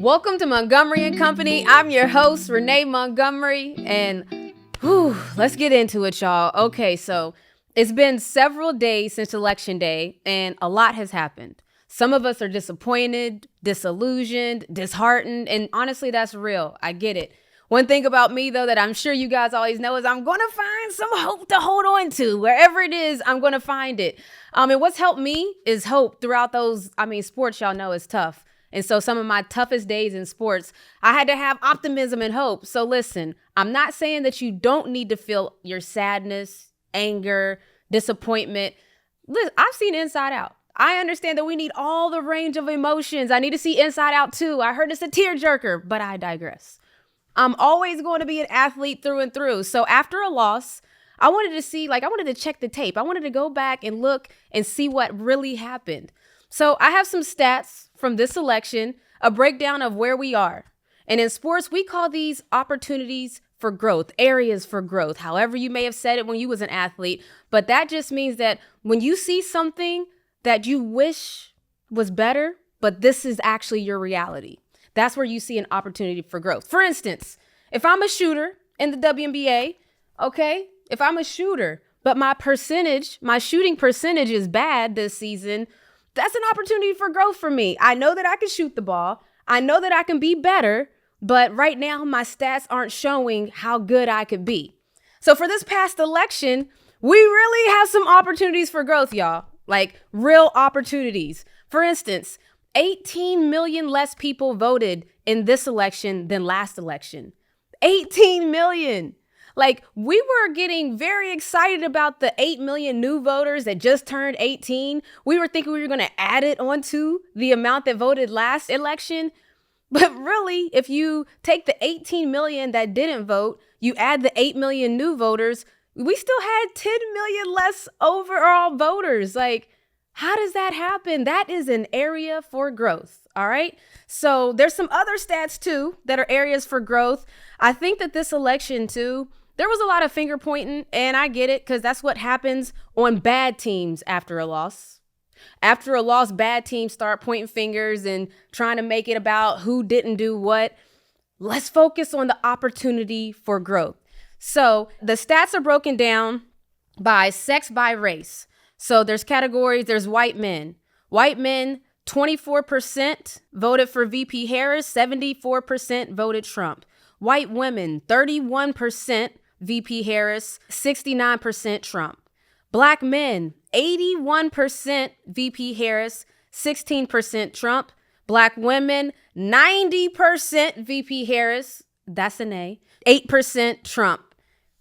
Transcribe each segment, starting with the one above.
Welcome to Montgomery and Company. I'm your host, Renee Montgomery, and let's get into it, y'all. Okay, so it's been several days since Election Day, and a lot has happened. Some of us are disappointed, disillusioned, disheartened, and honestly, that's real. I get it. One thing about me, though, that I'm sure you guys always know is I'm going to find some hope to hold on to. Wherever it is, I'm going to find it. And what's helped me is hope throughout those, sports, y'all know, is tough. And so some of my toughest days in sports, I had to have optimism and hope. So listen, I'm not saying that you don't need to feel your sadness, anger, disappointment. Listen, I've seen Inside Out. I understand that we need all the range of emotions. I need to see Inside Out too. I heard it's a tearjerker, but I digress. I'm always going to be an athlete through and through. So after a loss, I wanted to check the tape. I wanted to go back and look and see what really happened. So I have some stats from this election, a breakdown of where we are. And in sports, we call these opportunities for growth, areas for growth, however you may have said it when you was an athlete. But that just means that when you see something that you wish was better, but this is actually your reality, that's where you see an opportunity for growth. For instance, if I'm a shooter in the WNBA, okay, if I'm a shooter, but my shooting percentage is bad this season, that's an opportunity for growth for me. I know that I can shoot the ball. I know that I can be better, but right now my stats aren't showing how good I could be. So for this past election, we really have some opportunities for growth, y'all, like real opportunities. For instance, 18 million less people voted in this election than last election. 18 million. Like, we were getting very excited about the 8 million new voters that just turned 18. We were thinking we were going to add it onto the amount that voted last election. But really, if you take the 18 million that didn't vote, you add the 8 million new voters, we still had 10 million less overall voters. Like, how does that happen? That is an area for growth. All right. So there's some other stats, too, that are areas for growth. I think that this election, too, there was a lot of finger pointing, and I get it because that's what happens on bad teams after a loss. After a loss, bad teams start pointing fingers and trying to make it about who didn't do what. Let's focus on the opportunity for growth. So the stats are broken down by sex, by race. So there's categories. There's white men. White men, 24% voted for VP Harris, 74% voted Trump. White women, 31% VP Harris, 69% Trump. Black men, 81% VP Harris, 16% Trump. Black women, 90% VP Harris, that's an A, 8% Trump.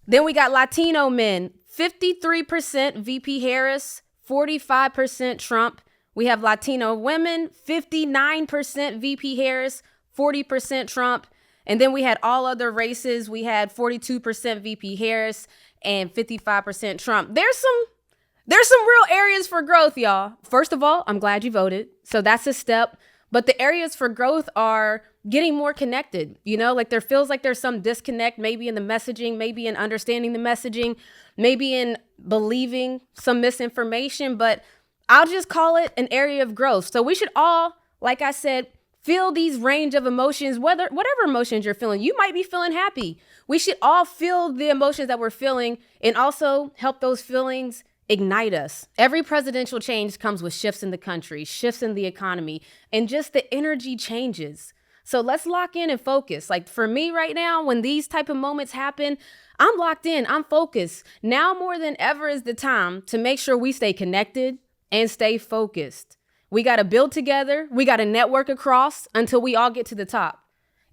Then we got Latino men, 53% VP Harris, 45% Trump. We have Latino women, 59% VP Harris, 40% Trump. And then we had all other races. We had 42% VP Harris and 55% Trump. There's some real areas for growth, y'all. First of all, I'm glad you voted. So that's a step. But the areas for growth are getting more connected. Like there feels like there's some disconnect, maybe in the messaging, maybe in understanding the messaging, maybe in believing some misinformation. But I'll just call it an area of growth. So we should all, like I said, feel these range of emotions, whatever emotions you're feeling. You might be feeling happy. We should all feel the emotions that we're feeling and also help those feelings ignite us. Every presidential change comes with shifts in the country, shifts in the economy, and just the energy changes. So let's lock in and focus. Like for me right now, when these type of moments happen, I'm locked in, I'm focused. Now more than ever is the time to make sure we stay connected and stay focused. We got to build together. We got to network across until we all get to the top.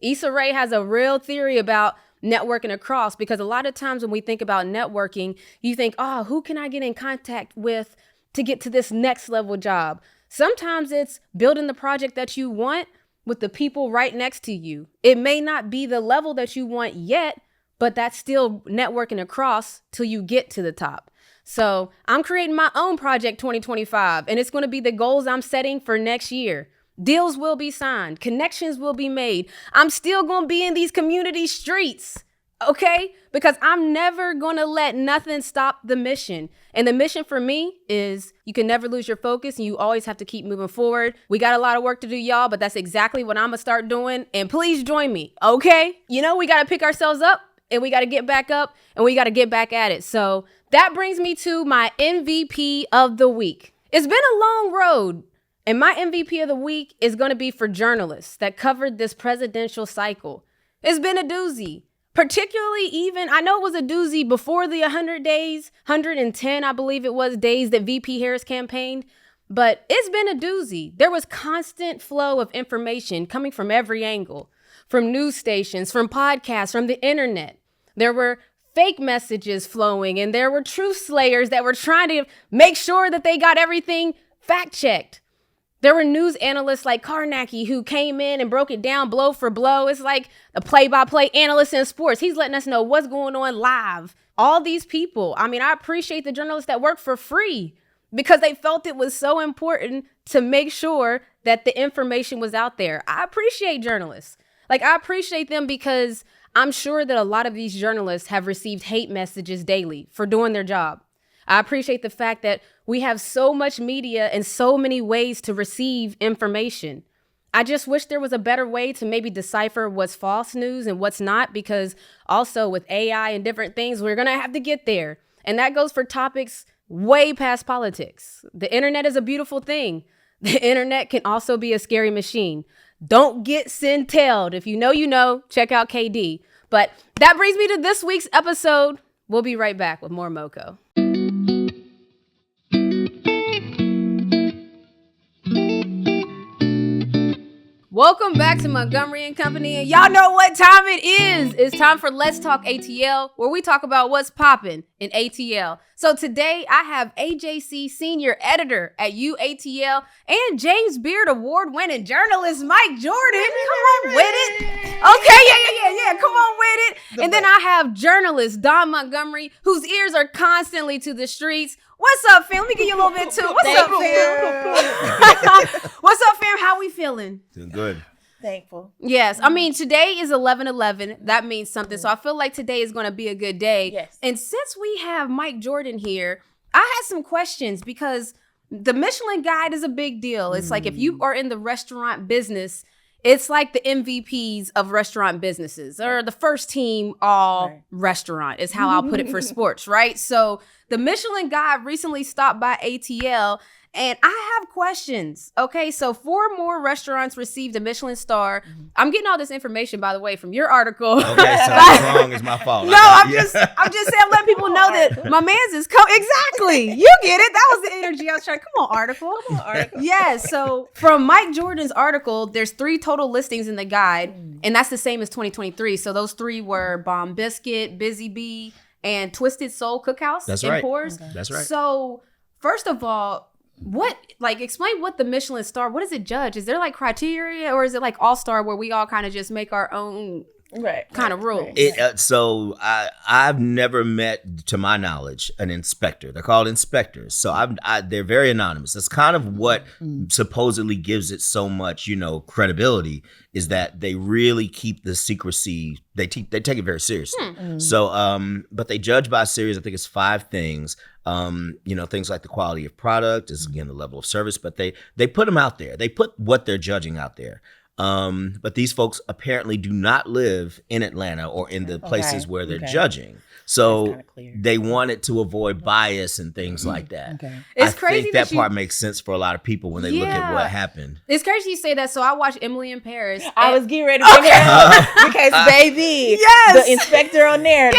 Issa Rae has a real theory about networking across because a lot of times when we think about networking, you think, who can I get in contact with to get to this next level job? Sometimes it's building the project that you want with the people right next to you. It may not be the level that you want yet, but that's still networking across till you get to the top. So I'm creating my own project 2025, and it's going to be the goals I'm setting for next year. Deals will be signed. Connections will be made. I'm still going to be in these community streets. okay? Because I'm never going to let nothing stop the mission. And the mission for me is you can never lose your focus and you always have to keep moving forward. We got a lot of work to do, y'all, but that's exactly what I'm going to start doing. And please join me, okay? You know, we got to pick ourselves up and we got to get back up and we got to get back at it. So that brings me to my MVP of the week. It's been a long road. And my MVP of the week is going to be for journalists that covered this presidential cycle. It's been a doozy. Particularly even, I know it was a doozy before the 100 days, 110, I believe it was, days that VP Harris campaigned. But it's been a doozy. There was constant flow of information coming from every angle, from news stations, from podcasts, from the internet. There were fake messages flowing, and there were truth slayers that were trying to make sure that they got everything fact-checked. There were news analysts like Karnacki who came in and broke it down blow for blow. It's like a play-by-play analyst in sports. He's letting us know what's going on live. All these people. I mean, I appreciate the journalists that work for free because they felt it was so important to make sure that the information was out there. I appreciate journalists. Like, I appreciate them because I'm sure that a lot of these journalists have received hate messages daily for doing their job. I appreciate the fact that we have so much media and so many ways to receive information. I just wish there was a better way to maybe decipher what's false news and what's not, because also with AI and different things, we're going to have to get there. And that goes for topics way past politics. The internet is a beautiful thing. The internet can also be a scary machine. Don't get sin-tailed. If you know, you know. Check out KD. But that brings me to this week's episode. We'll be right back with more Moco. Welcome back to Montgomery and Company, and y'all know what time it is. It's time for Let's Talk ATL, where we talk about what's popping in ATL. So today I have AJC Senior Editor at UATL and James Beard Award-winning journalist Mike Jordan. Come on with it. Okay, yeah. Come on with it. And then I have journalist Don Montgomery, whose ears are constantly to the streets. What's up, fam? Let me give you a little bit too. What's up, fam? What's up, fam? How we feeling? Doing good. Thankful. Yes. I mean, today is 11/11. That means something. So I feel like today is going to be a good day. Yes. And since we have Mike Jordan here, I had some questions because the Michelin Guide is a big deal. It's like if you are in the restaurant business, it's like the MVPs of restaurant businesses, or the first team all restaurant is how I'll put it for sports, right? So the Michelin Guide recently stopped by ATL, and I have questions. Okay, so 4 more restaurants received a Michelin star. I'm getting all this information, by the way, from your article. Okay, so what's wrong is my fault. No, I'm just saying, I'm letting people know that my man's is exactly. You get it. That was the energy I was trying. Come on, article. Yes. So from Mike Jordan's article, there's 3 total listings in the guide, and that's the same as 2023. So those 3 were Bomb Biscuit, Busy Bee, and Twisted Soul Cookhouse. That's in right. Pours. Okay. That's right. So first of all, explain what the Michelin star, what does it judge? Is there like criteria, or is it like all-star where we all kind of just make our own kind of rule? So I've never met, to my knowledge, an inspector. They're called inspectors. So they're very anonymous. That's kind of what supposedly gives it so much, credibility, is that they really keep the secrecy. They take it very seriously. So, but they judge by a series. I think it's 5 things. Things like the quality of product, is again the level of service. But they put them out there. They put what they're judging out there. But these folks apparently do not live in Atlanta or in the places where they're judging. So they wanted to avoid bias and things like that. Okay. It's crazy think that part makes sense for a lot of people when they look at what happened. It's crazy you say that. So I watched Emily in Paris. I was getting ready to bring her up because, baby, the inspector on there,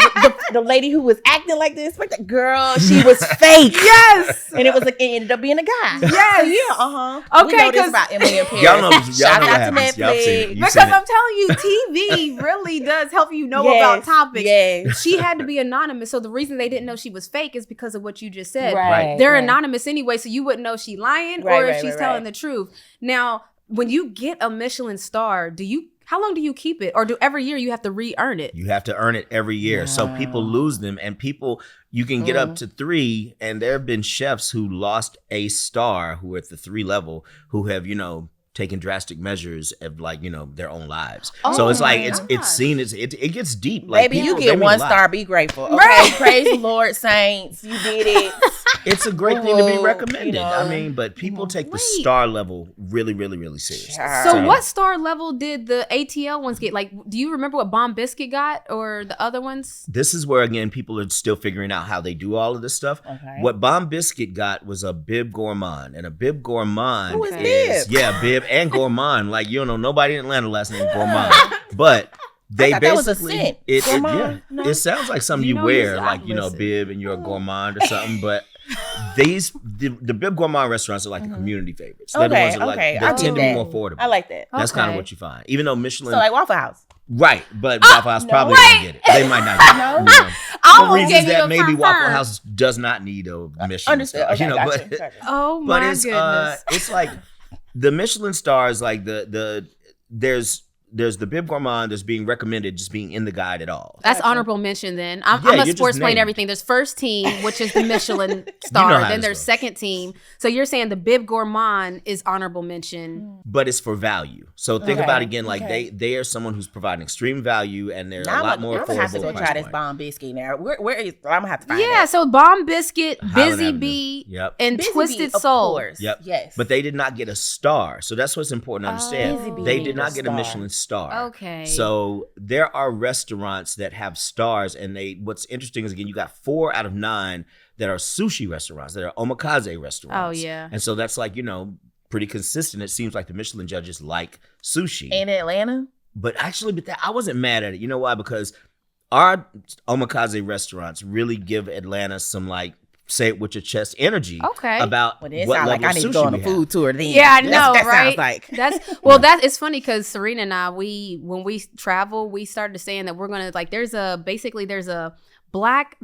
the lady who was acting like the inspector, girl, she was fake. Yes. And it ended up being a guy. Yes. Okay. We know this about Emily in Paris. Y'all know what Shout out happens. to Netflix. Because I'm telling you, TV really does help you know about topics. Yes. She had to be anonymous. So the reason they didn't know she was fake is because of what you just said. Right. They're anonymous anyway, so you wouldn't know she's lying or if she's telling the truth. Now, when you get a Michelin star, how long do you keep it? Or do every year you have to re-earn it? You have to earn it every year. Wow. So people lose them, and you can get up to 3, and there have been chefs who lost a star, who are at the 3 level, who have, taking drastic measures of like, their own lives. Oh so it's like, my it's seen as, it gets deep. Like, Baby, people, you get they mean 1 a lot. star, be grateful. Okay, Right. praise the Lord, saints. You did it. It's a great thing to be Ooh, recommended. you know. I mean, but people take the Wait. star level really, really, really seriously. So what star level did the ATL ones get? Like, do you remember what Bomb Biscuit got or the other ones? This is where, again, people are still figuring out how they do all of this stuff. Okay. What Bomb Biscuit got was a Bib Gourmand. And a Bib Gourmand Who is is... Bib? Yeah, Bib and Gourmand. Like, nobody in Atlanta last name Gourmand. But they I thought that was a basically... scent. It Gourmand? No? It sounds like something You you know wear. he's Like, opposite. Bib and you're a Gourmand or something. But the Bib Gourmand restaurants are like the community favorites. They're the ones that Okay. they I tend to get be more that. affordable. I like that. That's kind of Okay. what you find. Even though Michelin... So like Waffle House. Right, but Waffle House no. probably won't get it. They might not get it. No? You know. I For almost reasons gave you that a maybe Waffle confirm. House does not need a Michelin Understood. star. Okay, gotcha. But Gotcha. Oh but my it's goodness. it's like the Michelin stars, like there's the Bib Gourmand that's being recommended just being in the guide at all. That's Gotcha. honorable mention then. I'm Yeah, a you're just sports plain named. everything. There's first team, which is the Michelin star. how Then this there's goes. second team. So you're saying the Bib Gourmand is honorable mention. But it's for value. So think Okay, about it again, like okay. they are someone who's providing extreme value and they're Now a lot more I'm gonna have to affordable go price try this point. Bomb Biscuit now. Where is? I'm gonna have to find Yeah, it. so Bomb Biscuit, Highland Busy Avenue. Bee, Yep. and Busy Twisted Bee, of Soul. course. Yep. Yes. But they did not get a star. So that's what's important to understand. Busy Bee They need did a not get a star. Michelin star. Okay. So there are restaurants that have stars, and what's interesting is, again, you got 4 out of 9 that are sushi restaurants, that are omakase restaurants. Oh, yeah. And so that's like, pretty consistent. It seems like the Michelin judges like sushi. in Atlanta. But actually, I wasn't mad at it. You know why? Because our omakase restaurants really give Atlanta some, like, say it with your chest energy Okay. about Well, it what sounds level like I of need to sushi go on a we have. food tour then. Yeah, I know, That's what that right? sounds like. That's it's funny because Sirena and I, when we travel, we started saying that we're gonna there's a black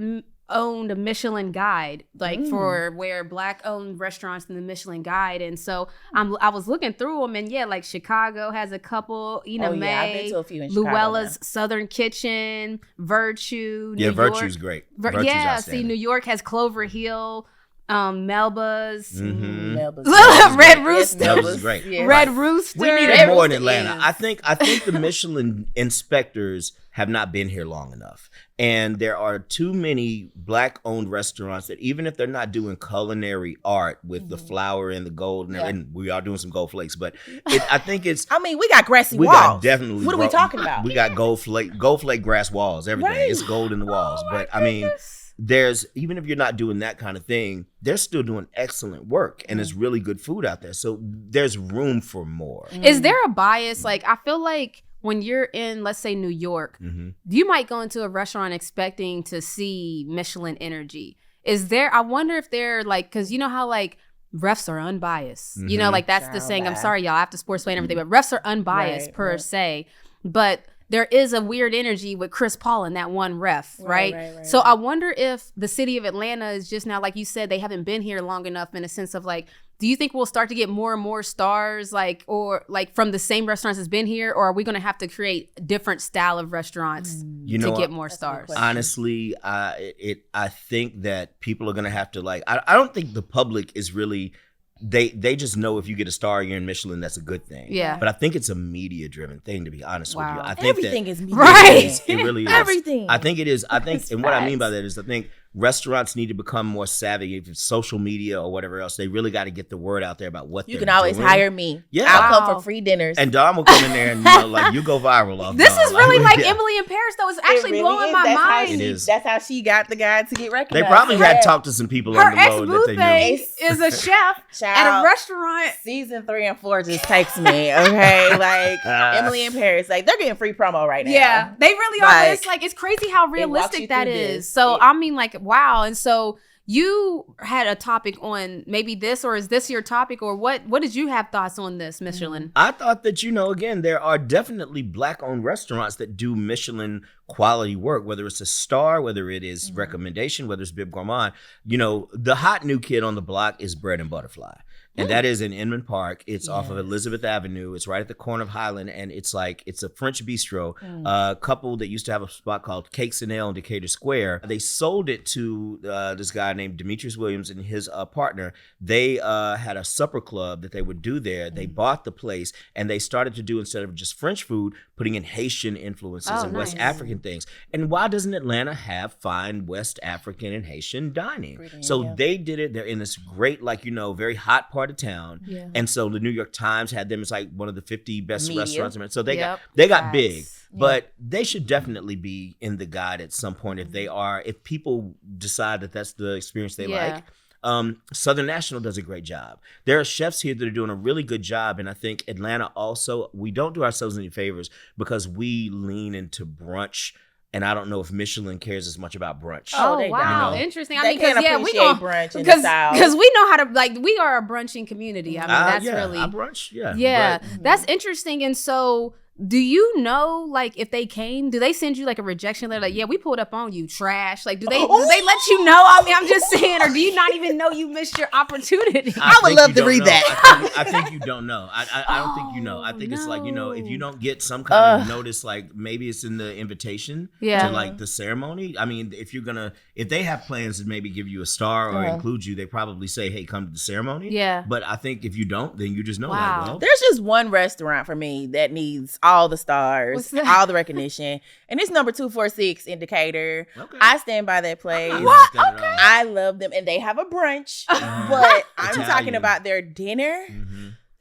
owned Michelin guide, for where black owned restaurants in the Michelin guide, and so I was looking through them, and yeah, like Chicago has a couple, Ina Oh, yeah, I've May, been to a few in Chicago Luella's Southern Kitchen, Virtue, Yeah, New York. Virtue's great. Vir- Virtue's yeah, see, outstanding. New York has Clover Hill, Melba's, Mhm. Melba's Red great. Rooster. Yes, Melba's great. yes. Red Rooster. We need Red it more in Rooster Atlanta. is- I think the Michelin inspectors have not been here long enough. And there are too many black-owned restaurants that, even if they're not doing culinary art with the flour and the gold, and we are doing some gold flakes, but I think it's... I mean, we got grassy We walls. got definitely... What are we talking about? We got gold flake grass walls, everything. Right. It's gold in the walls. Oh, But, I mean... There's, even if you're not doing that kind of thing, they're still doing excellent work, and it's really good food out there. So there's room for more. Is there a bias? Like, I feel like when you're in, let's say, New York, you might go into a restaurant expecting to see Michelin energy. Is there, I wonder if they're because you know how refs are unbiased. You know, that's the saying. I'm sorry, y'all, I have to sports play and everything, but refs are unbiased per se. But there is a weird energy with Chris Paul and that one ref, right? So I wonder if the city of Atlanta is just now, like you said, they haven't been here long enough in a sense of do you think we'll start to get more and more stars or from the same restaurants that's been here, or are we going to have to create a different style of restaurants to get more stars? Honestly, I think that people are going to have to I don't think the public is really... They just know if you get a star, you're in Michelin, that's a good thing. Yeah. But I think it's a media-driven thing, to be honest with you. I think Everything is media. Right. It really is. Everything. I think it is. I think, It's and what I mean by facts. that is, I think restaurants need to become more savvy. If it's social media or whatever else, they really got to get the word out there about what You they're can always doing. hire me. Yeah. I'll come Wow. for free dinners. And Dom will come in there and you go viral off. This Dom. is really like yeah. Emily in Paris, though. It's It actually really blowing is. my That's how mind. It she- is. That's how she got the guy to get They recognized. probably had Yeah. talked to some people Her on the road that they knew. ex-boo-thing is a chef at a Child, restaurant. Season 3 and 4 just takes me, okay? Emily in Paris, they're getting free promo right now. Yeah, they really are. But Like, it's crazy how walks you realistic that through is. this. So I mean, wow. And so you had a topic on maybe this, or is this your topic, or what did you have thoughts on this, Michelin? I thought that, again, there are definitely black-owned restaurants that do Michelin quality work, whether it's a star, whether it is recommendation, whether it's Bib Gourmand. The hot new kid on the block is Bread and Butterfly. And that is in Inman Park. It's off of Elizabeth Avenue. It's right at the corner of Highland. And it's a French bistro. A couple that used to have a spot called Cakes and Ale in Decatur Square. They sold it to this guy named Demetrius Williams and his partner. They had a supper club that they would do there. They bought the place and they started to do, instead of just French food, putting in Haitian influences and West African things. And why doesn't Atlanta have fine West African and Haitian dining? So they did it. They're in this great, very hot part of town. And so the New York Times had them as one of the 50 best restaurants. So they got big. But they should definitely be in the guide at some point if people decide that that's the experience they like. Southern National does a great job. There are chefs here that are doing a really good job, and I think Atlanta also, we don't do ourselves any favors because we lean into brunch. And I don't know if Michelin cares as much about brunch. Oh, wow. Interesting. They can't appreciate brunch in the South. Because we know how to, we are a brunching community. I mean, that's really. I brunch, Yeah. That's interesting. And so, do you know, if they came, do they send you a rejection letter? We pulled up on you, trash. Do they let you know? I mean, I'm just saying, or do you not even know you missed your opportunity? I would love to read that. I think you don't know. I don't think you know. I think it's if you don't get some kind of notice, maybe it's in the invitation to the ceremony. I mean, if they have plans to maybe give you a star or include you, they probably say, hey, come to the ceremony. Yeah. But I think if you don't, then you just know. There's just one restaurant for me that needs all the stars, all the recognition, and it's number 246 in Decatur. I stand by that place. I love them, and they have a brunch, but I'm talking about their dinner.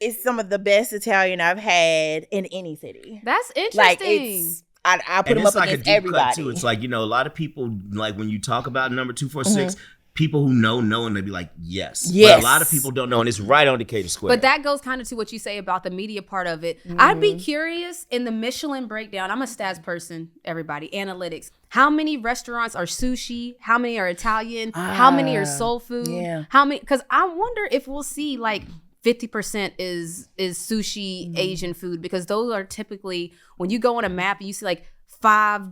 It's some of the best Italian I've had in any city. That's interesting. I put them up against everybody too. It's a lot of people, when you talk about number 246, people who know, and they be like, yes. But a lot of people don't know, and it's right on Decatur Square. But that goes kind of to what you say about the media part of it. I'd be curious, in the Michelin breakdown, I'm a stats person, everybody, analytics. How many restaurants are sushi? How many are Italian? How many are soul food? How many? Because I wonder if we'll see 50% is sushi, Asian food, because those are typically, when you go on a map and you see 5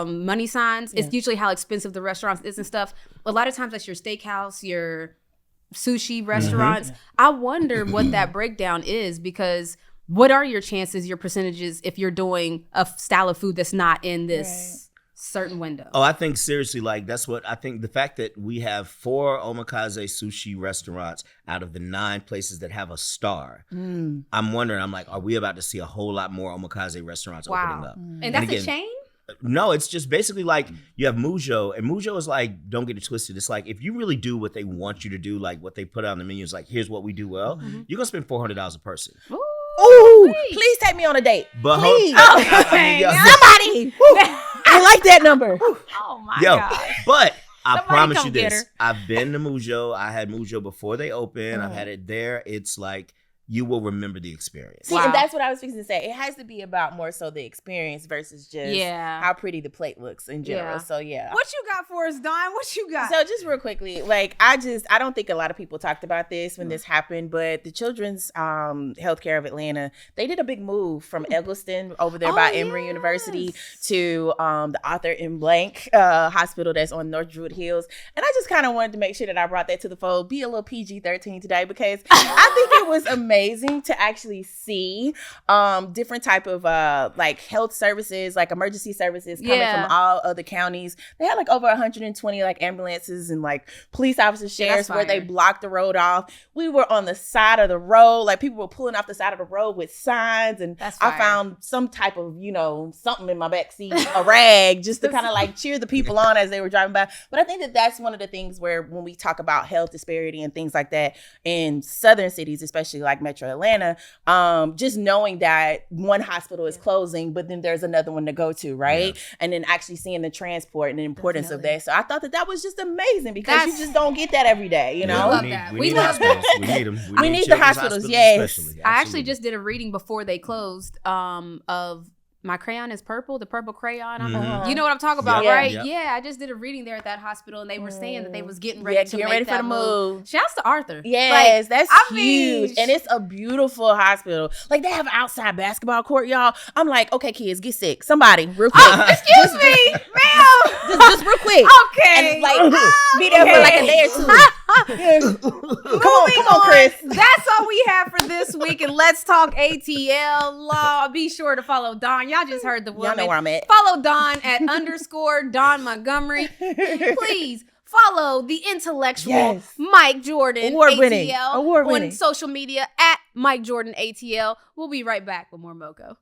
money signs, it's usually how expensive the restaurants is and stuff. A lot of times that's your steakhouse, your sushi restaurants. I wonder what that breakdown is, because what are your chances, your percentages, if you're doing a style of food that's not in this certain window? Oh, I think seriously, that's what I think. The fact that we have 4 omakase sushi restaurants out of the 9 places that have a star, I'm wondering, are we about to see a whole lot more omakase restaurants opening up? And that's a chain? No, it's just basically you have Mujo, and Mujo is don't get it twisted. It's if you really do what they want you to do, what they put out on the menu is here's what we do well, you're going to spend $400 a person. Ooh, please take me on a date. But please. Somebody. I like that number. Oh my God. But I promise you this. I've been to Mujo. I had Mujo before they opened. I've had it there. It's you will remember the experience. See, and that's what I was fixing to say. It has to be about more so the experience versus just how pretty the plate looks in general. So what you got for us, Dawn? What you got? So just real quickly, I don't think a lot of people talked about this when this happened, but the Children's Healthcare of Atlanta, they did a big move from Eggleston over there by Emory University to the Arthur M. Blank hospital that's on North Druid Hills. And I just kind of wanted to make sure that I brought that to the fold, be a little PG-13 today, because I think it was amazing to actually see different type of health services, emergency services coming from all other counties. They had over 120 ambulances and police officers, sheriffs, where they blocked the road off. We were on the side of the road, people were pulling off the side of the road with signs, and I found some type of something in my backseat, a rag, just to kind of cheer the people on as they were driving by. But I think that that's one of the things where when we talk about health disparity and things like that in southern cities, especially Metro Atlanta, just knowing that one hospital is closing, but then there's another one to go to, right? And then actually seeing the transport and the importance of that. So I thought that was just amazing, because you just don't get that every day, you know? We need hospitals. We need them. We need the hospitals, yes. Especially. I actually just did a reading before they closed of My crayon is purple, the purple crayon. Mhm. You know what I'm talking about, Yep. right? Yep. Yeah, I just did a reading there at that hospital, and they were saying that they was getting ready to getting make ready that for the move. Shouts to Arthur. Yes, that's I huge. mean, And it's a beautiful hospital. Like, they have an outside basketball court, y'all. I'm like, okay, kids, get sick. Somebody, real quick. Excuse me, ma'am. Just real quick. Okay. And, like, be there for like a day or two. Come on, Chris. That's all we have for this week. And let's talk ATL law. Be sure to follow Dawn. Y'all just heard the woman. Y'all know where I'm at. Follow Dawn at _ Dawn Montgomery. Please follow the intellectual Mike Jordan Award-winning. ATL on social media at Mike Jordan ATL. We'll be right back with more Moco.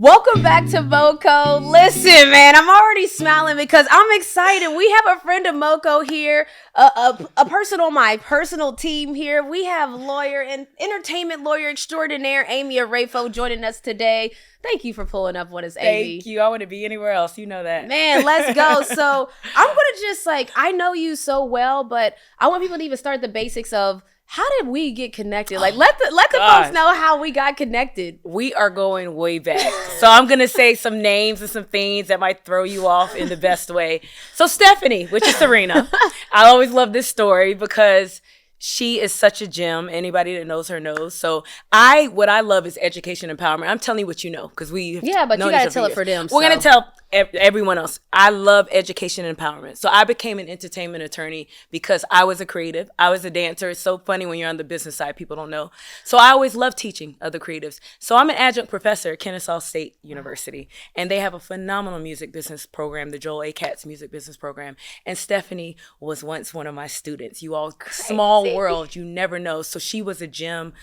Welcome back to Moco. Listen, man, I'm already smiling because I'm excited. We have a friend of Moco here, a person on my personal team here. We have lawyer and entertainment lawyer extraordinaire Amy Oraefo joining us today. Thank you for pulling up on us, Amy. Thank you. I wouldn't be anywhere else. You know that. Man, let's go. So I'm going to just I know you so well, but I want people to even start the basics of how did we get connected? Like, let the folks know how we got connected. We are going way back. So I'm going to say some names and some things that might throw you off in the best way. So Stephanie, which is Sirena. I always love this story because she is such a gem. Anybody that knows her knows. So what I love is education empowerment. I'm telling you what you know because we but you got to tell it for them. We're going to tell everyone else. I love education and empowerment. So I became an entertainment attorney because I was a creative. I was a dancer. It's so funny when you're on the business side, people don't know. So I always love teaching other creatives. So I'm an adjunct professor at Kennesaw State University, and they have a phenomenal music business program, the Joel A. Katz music business program. And Stephanie was once one of my students. You all, small world, you never know. So she was a gem,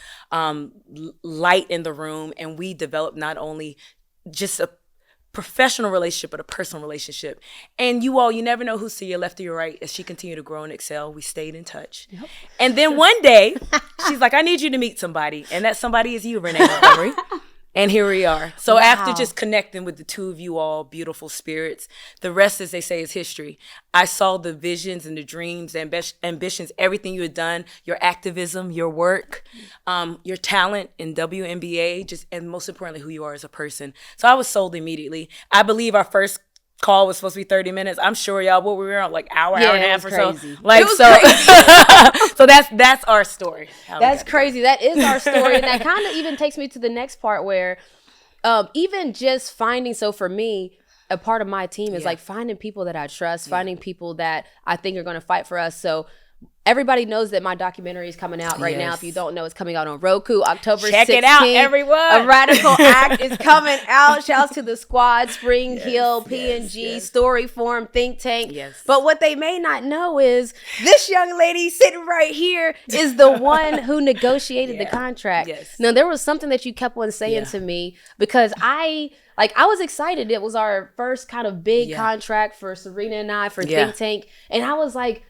light in the room, and we developed not only just a professional relationship, but a personal relationship. And you never know who's to your left or your right. As she continued to grow and excel, we stayed in touch. Yep. And then one day, she's like, I need you to meet somebody. And that somebody is you, Renee Montgomery. And here we are. So after just connecting with the two of you all, beautiful spirits, the rest, as they say, is history. I saw the visions and the dreams, ambitions, everything you had done, your activism, your work, your talent in WNBA, and most importantly, who you are as a person. So I was sold immediately. I believe our first call was supposed to be 30 minutes. I'm sure y'all, we were on hour and a half or so. So that's our story. That's crazy. That is our story. And that kind of even takes me to the next part where even just finding, so for me, a part of my team is finding people that I trust, finding people that I think are going to fight for us. So everybody knows that my documentary is coming out right now. If you don't know, it's coming out on Roku, October 16th. Check it out, everyone. A Radical Act is coming out. Shouts to the squad, Spring Hill, PNG, Story Form, Think Tank. Yes. But what they may not know is this young lady sitting right here is the one who negotiated the contract. Yes. Now, there was something that you kept on saying to me because I was excited. It was our first kind of big contract for Sirena and I for Think Tank. And I was like,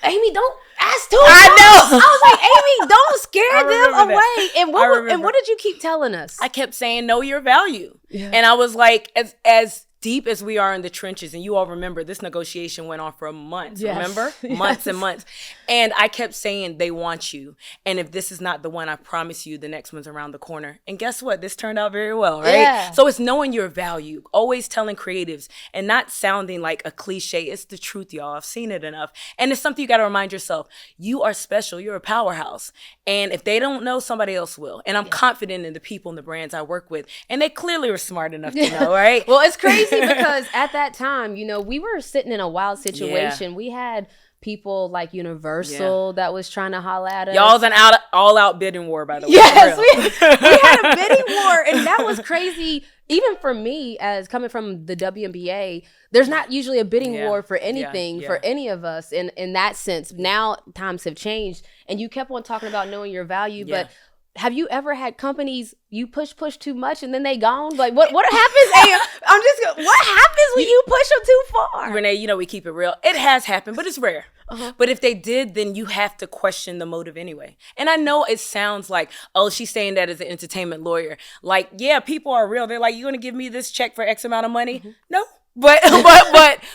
Amy, don't ask too much. I know. I was like, Amy, don't scare them away. And what did you keep telling us? I kept saying, know your value. Yeah. And I was like, as deep as we are in the trenches, and you all remember this negotiation went on for months, remember? Months and months. And I kept saying, they want you. And if this is not the one, I promise you the next one's around the corner. And guess what? This turned out very well, right? Yeah. So it's knowing your value, always telling creatives and not sounding like a cliche. It's the truth, y'all. I've seen it enough. And it's something you got to remind yourself. You are special. You're a powerhouse. And if they don't know, somebody else will. And I'm confident in the people and the brands I work with. And they clearly were smart enough to know, right? Well, it's crazy because at that time, we were sitting in a wild situation. Yeah. We had people like Universal that was trying to holler at us. Y'all's an all-out bidding war, by the way. Yes, we had a bidding war, and that was crazy. Even for me, as coming from the WNBA, there's not usually a bidding war for anything for any of us in that sense. Now times have changed, and you kept on talking about knowing your value, but have you ever had companies you push too much and then they gone? Like what happens? What happens when you push them too far? Renee, we keep it real. It has happened, but it's rare. Uh-huh. But if they did, then you have to question the motive anyway. And I know it sounds like, oh, she's saying that as an entertainment lawyer. Like, yeah, people are real. They're like, you gonna give me this check for X amount of money? Mm-hmm. No. But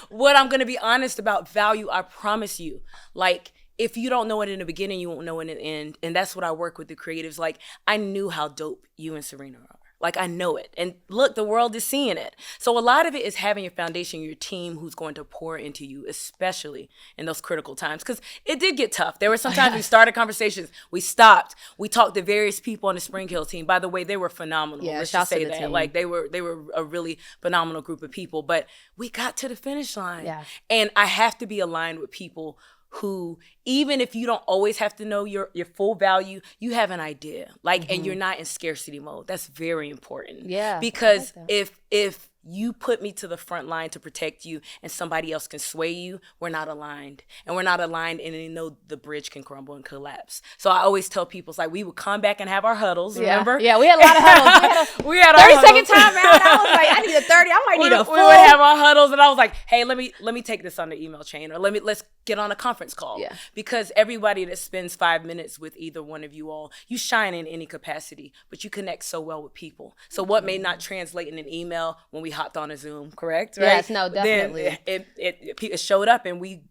what I'm gonna be honest about value, I promise you, like, if you don't know it in the beginning, you won't know it in the end. And that's what I work with the creatives. Like, I knew how dope you and Sirena are. Like, I know it. And look, the world is seeing it. So a lot of it is having your foundation, your team who's going to pour into you, especially in those critical times. Because it did get tough. There were sometimes we started conversations, we stopped, we talked to various people on the Spring Hill team. By the way, they were phenomenal. Yeah, Let's shouts just say to the that. team. Like, they were a really phenomenal group of people. But we got to the finish line. Yeah. And I have to be aligned with people who, even if you don't always have to know your full value, you have an idea. Like, and you're not in scarcity mode. That's very important. Yeah, Because I like if you put me to the front line to protect you and somebody else can sway you, we're not aligned. And we're not aligned, and you know the bridge can crumble and collapse. So I always tell people, it's like, we would come back and have our huddles, remember? Yeah, we had a lot of huddles. We had our 30-second time out. I was like, I need a 30. I might need a full. We would have our huddles, and I was like, hey, let me take this on the email chain, or let's get on a conference call. Yeah. Because everybody that spends 5 minutes with either one of you all, you shine in any capacity, but you connect so well with people. So what may not translate in an email when we hopped on a Zoom, correct? Right? Yes, no, definitely. Then it showed up, and we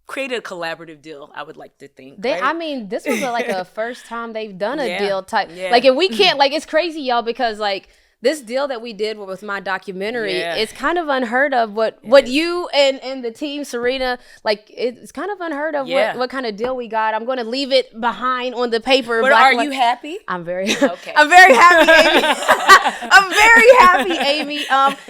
created a collaborative deal, I would like to think. Right? I mean, this was like a first time they've done a Yeah. deal type. Yeah. Like, if we can't, like, it's crazy, y'all, because like this deal that we did with my documentary, Yeah. it's kind of unheard of. What you and the team, Sirena, like, it's kind of unheard of. Yeah. What kind of deal we got. I'm going to leave it behind on the paper. But are you happy? I'm very Okay. I'm very happy, Amy. I'm very happy, Amy.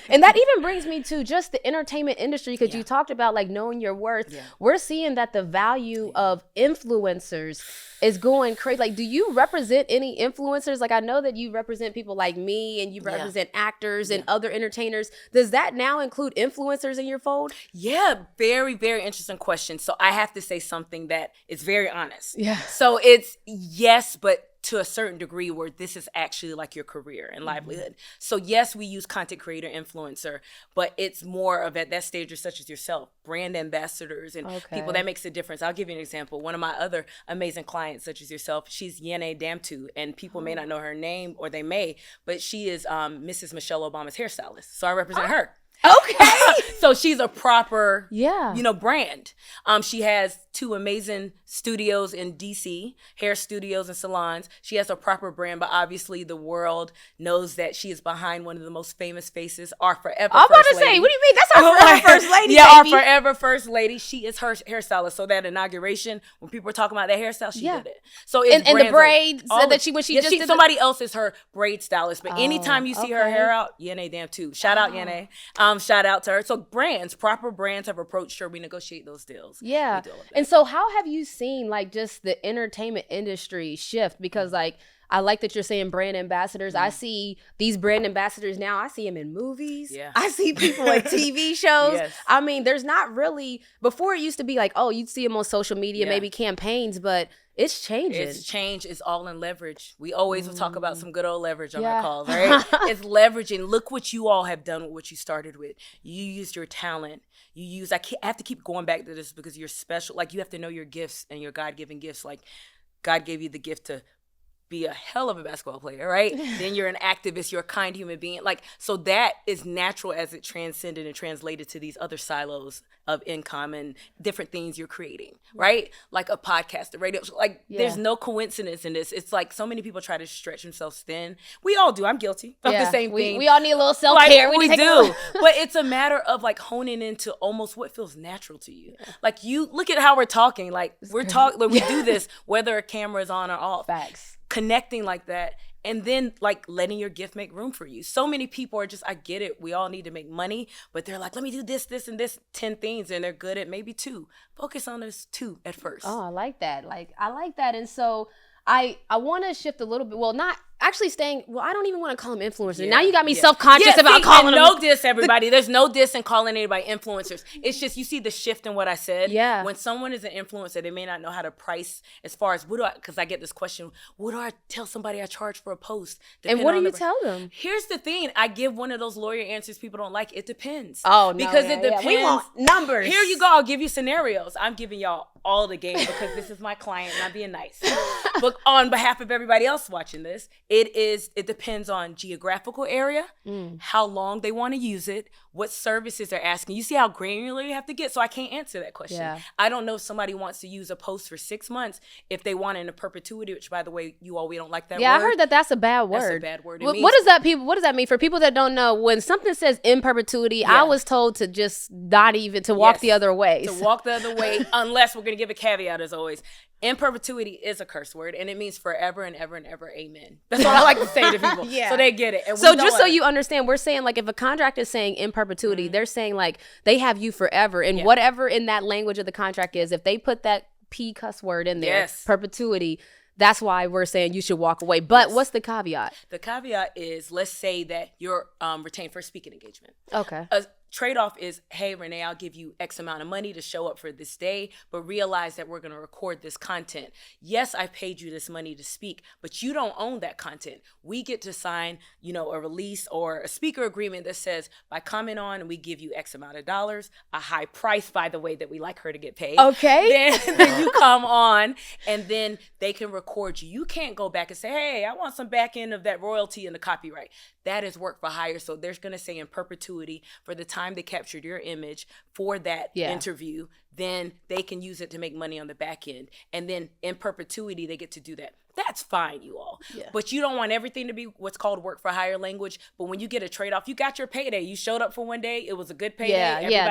And that even brings me to just the entertainment industry, because you talked about like knowing your worth. Yeah. We're seeing that the value of influencers is going crazy. Like, do you represent any influencers? Like, I know that you represent people like me, and you represent actors and other entertainers. Does that now include influencers in your fold? Yeah, very, very interesting question. So I have to say something that is very honest. Yeah. So it's yes, but to a certain degree where this is actually like your career and livelihood. So yes, we use content creator, influencer, but it's more of at that stage, such as yourself, brand ambassadors and people that makes a difference. I'll give you an example. One of my other amazing clients, such as yourself, she's Yene Damtu, and people may not know her name, or they may, but she is Mrs. Michelle Obama's hairstylist. So I represent her. Okay. So she's a proper, Yeah. brand. She has 2 amazing studios in DC, hair studios and salons. She has a proper brand, but obviously the world knows that she is behind one of the most famous faces, our forever I'm about first to say, lady. what do you mean? That's our forever first lady, Yeah, baby. our forever first lady. She is her hairstylist. So that inauguration, when people were talking about that hairstyle, she did it. So it's And the brands braids all that when she just did somebody else is her braid stylist. But anytime you see her okay. hair out, Yene Damn too. Shout out Yene. Shout out to her. So brands, proper brands have approached her. We negotiate those deals. Yeah. We do all of that. And so how have you seen like just the entertainment industry shift? Because like, I like that you're saying brand ambassadors. I see these brand ambassadors now. I see them in movies. Yeah. I see people in TV shows. Yes. I mean, there's not really, before it used to be like, oh, you'd see them on social media, maybe campaigns, but it's changing. It's change. It's all in leverage. We always will talk about some good old leverage on Yeah. our calls, right? It's leveraging. Look what you all have done with what you started with. You used your talent. I have to keep going back to this because you're special. Like, you have to know your gifts and your God-given gifts. Like, God gave you the gift to be a hell of a basketball player, right? Then you're an activist, you're a kind human being. Like, so that is natural as it transcended and translated to these other silos of income and different things you're creating, right? Like a podcast, a radio show. Like, there's no coincidence in this. It's like so many people try to stretch themselves thin. We all do. I'm guilty of the same thing. We all need a little self-care. Like, we need to take do. a little- But it's a matter of like honing into almost what feels natural to you. Like, you look at how we're talking. Like, we're talking, like, we do this whether a camera is on or off. Facts. Connecting like that, and then like letting your gift make room for you. So many people are just, I get it, we all need to make money, but they're like, let me do this, and this 10 things, and they're good at maybe 2. Focus on those 2 at first. Oh, I like that. I like that. And so I want to shift a little bit. Well, not actually staying. Well, I don't even want to call them influencers. Now you got me self-conscious about calling them. No diss, everybody. There's no diss in calling anybody influencers. It's just, you see the shift in what I said. Yeah. When someone is an influencer, they may not know how to price as far as because I get this question, what do I tell somebody I charge for a post? And what do you tell them? Here's the thing. I give one of those lawyer answers people don't like. It depends. Oh, no. Because it depends. We want numbers. Here you go. I'll give you scenarios. I'm giving y'all all the game because this is my client and I'm being nice. But on behalf of everybody else watching this, It depends on geographical area, how long they want to use it, what services they're asking. You see how granular you have to get? So I can't answer that question. Yeah. I don't know if somebody wants to use a post for 6 months, if they want it in perpetuity, which by the way, we don't like that word. Yeah, I heard that's a bad word. That's a bad word. What does that mean? For people that don't know, when something says in perpetuity, I was told to just not even, to walk the other way. To walk the other way, unless we're going to give a caveat as always. In perpetuity is a curse word, and it means forever and ever and ever, amen. That's what I like to say to people, so they get it. And so just so you understand, we're saying like if a contract is saying in perpetuity, they're saying like they have you forever, and whatever in that language of the contract is, if they put that P cuss word in there, perpetuity, that's why we're saying you should walk away. But what's the caveat? The caveat is, let's say that you're retained for a speaking engagement. Okay. A trade-off is, hey, Renee, I'll give you X amount of money to show up for this day, but realize that we're going to record this content. Yes, I paid you this money to speak, but you don't own that content. We get to sign, a release or a speaker agreement that says, by coming on, we give you X amount of dollars, a high price, by the way, that we like her to get paid. Okay. Then you come on, and then they can record you. You can't go back and say, hey, I want some back end of that royalty and the copyright. That is work for hire. So they're going to say in perpetuity for the time they captured your image for that interview, then they can use it to make money on the back end. And then in perpetuity, they get to do that. That's fine, you all. Yeah. But you don't want everything to be what's called work for hire language. But when you get a trade-off, you got your payday. You showed up for one day. It was a good payday. That